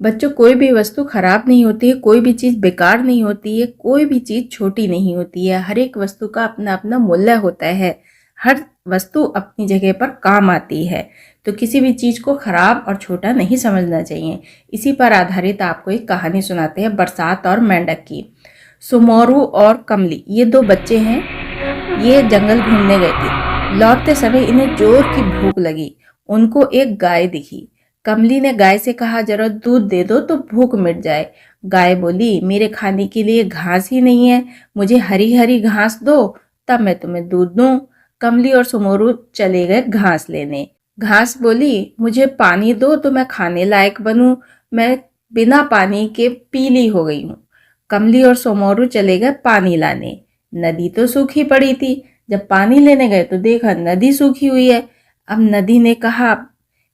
बच्चों, कोई भी वस्तु खराब नहीं होती है, कोई भी चीज़ बेकार नहीं होती है, कोई भी चीज़ छोटी नहीं होती है। हर एक वस्तु का अपना अपना मूल्य होता है। हर वस्तु अपनी जगह पर काम आती है, तो किसी भी चीज़ को खराब और छोटा नहीं समझना चाहिए। इसी पर आधारित आपको एक कहानी सुनाते हैं, बरसात और मेंढक की। सुमोरू और कमली, ये दो बच्चे हैं। ये जंगल घूमने गए थे। लौटते समय इन्हें जोर की भूख लगी। उनको एक गाय दिखी। कमली ने गाय से कहा, जरा दूध दे दो तो भूख मिट जाए। गाय बोली, मेरे खाने के लिए घास ही नहीं है, मुझे हरी हरी घास दो, तब मैं तुम्हें दूध दूं। कमली और सुमोरू चले गए घास लेने। घास बोली, मुझे पानी दो तो मैं खाने लायक बनूं, मैं बिना पानी के पीली हो गई हूँ। कमली और सोमोरू चले गए पानी लाने। नदी तो सूखी पड़ी थी। जब पानी लेने गए तो देखा नदी सूखी हुई है। अब नदी ने कहा,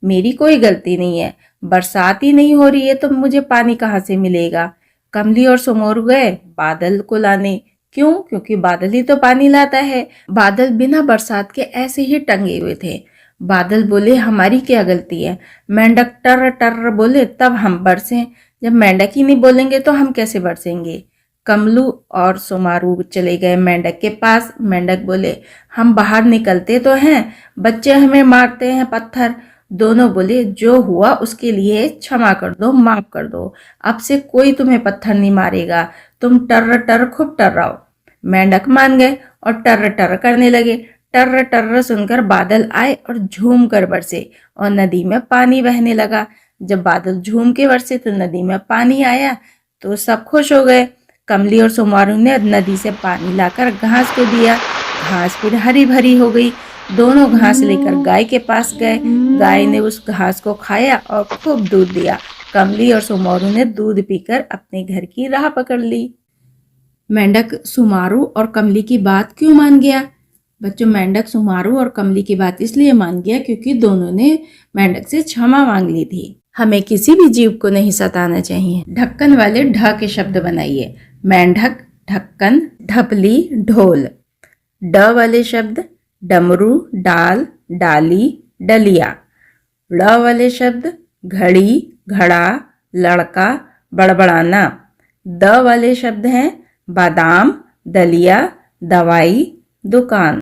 मेरी कोई गलती नहीं है, बरसात ही नहीं हो रही है तो मुझे पानी कहाँ से मिलेगा। कमली और सोमोरू गए बादल को लाने। क्यों? क्योंकि बादल ही तो पानी लाता है। बादल बिना बरसात के ऐसे ही टंगे हुए थे। बादल बोले, हमारी क्या गलती है। मेंढक टर टर बोले, तब हम बरसें। जब मेंढक ही नहीं बोलेंगे तो हम कैसे बरसेंगे। कमलू और सोमारू चले गए मेंढक के पास। मेंढक बोले, हम बाहर निकलते तो हैं, बच्चे हमें मारते हैं पत्थर। दोनों बोले, जो हुआ उसके लिए क्षमा कर दो, माफ कर दो, अब से कोई तुम्हें पत्थर नहीं मारेगा, तुम टर्र टर्र खूब टर्राओ। मेंढक मान गए और टर्र टर्र करने लगे। टर्र टर्र सुनकर बादल आए और झूम कर बरसे और नदी में पानी बहने लगा। जब बादल झूम के बरसे तो नदी में पानी आया तो सब खुश हो गए। कमली और सोमारू ने नदी से पानी लाकर घास को दिया। घास फिर हरी भरी हो गई। दोनों घास लेकर गाय के पास गए। गाय ने उस घास को खाया और खूब दूध दिया। कमली और सोमारू ने दूध पीकर अपने घर की राह पकड़ ली। मेंढक सुमारू और कमली की बात क्यों मान गया? बच्चों, मेंढक सुमारू और कमली की बात इसलिए मान गया क्योंकि दोनों ने मेंढक से क्षमा मांग ली थी। हमें किसी भी जीव को नहीं सताना चाहिए। ढक्कन वाले ढ के शब्द बनाइए। मेंढक, ढक्कन, ढपली, ढोल। ड वाले शब्द, डमरू, डाल, डाली, डलिया। ड़ वाले शब्द, घड़ी, घड़ा, लड़का, बड़बड़ाना। द वाले शब्द हैं बादाम, दलिया, दवाई, दुकान।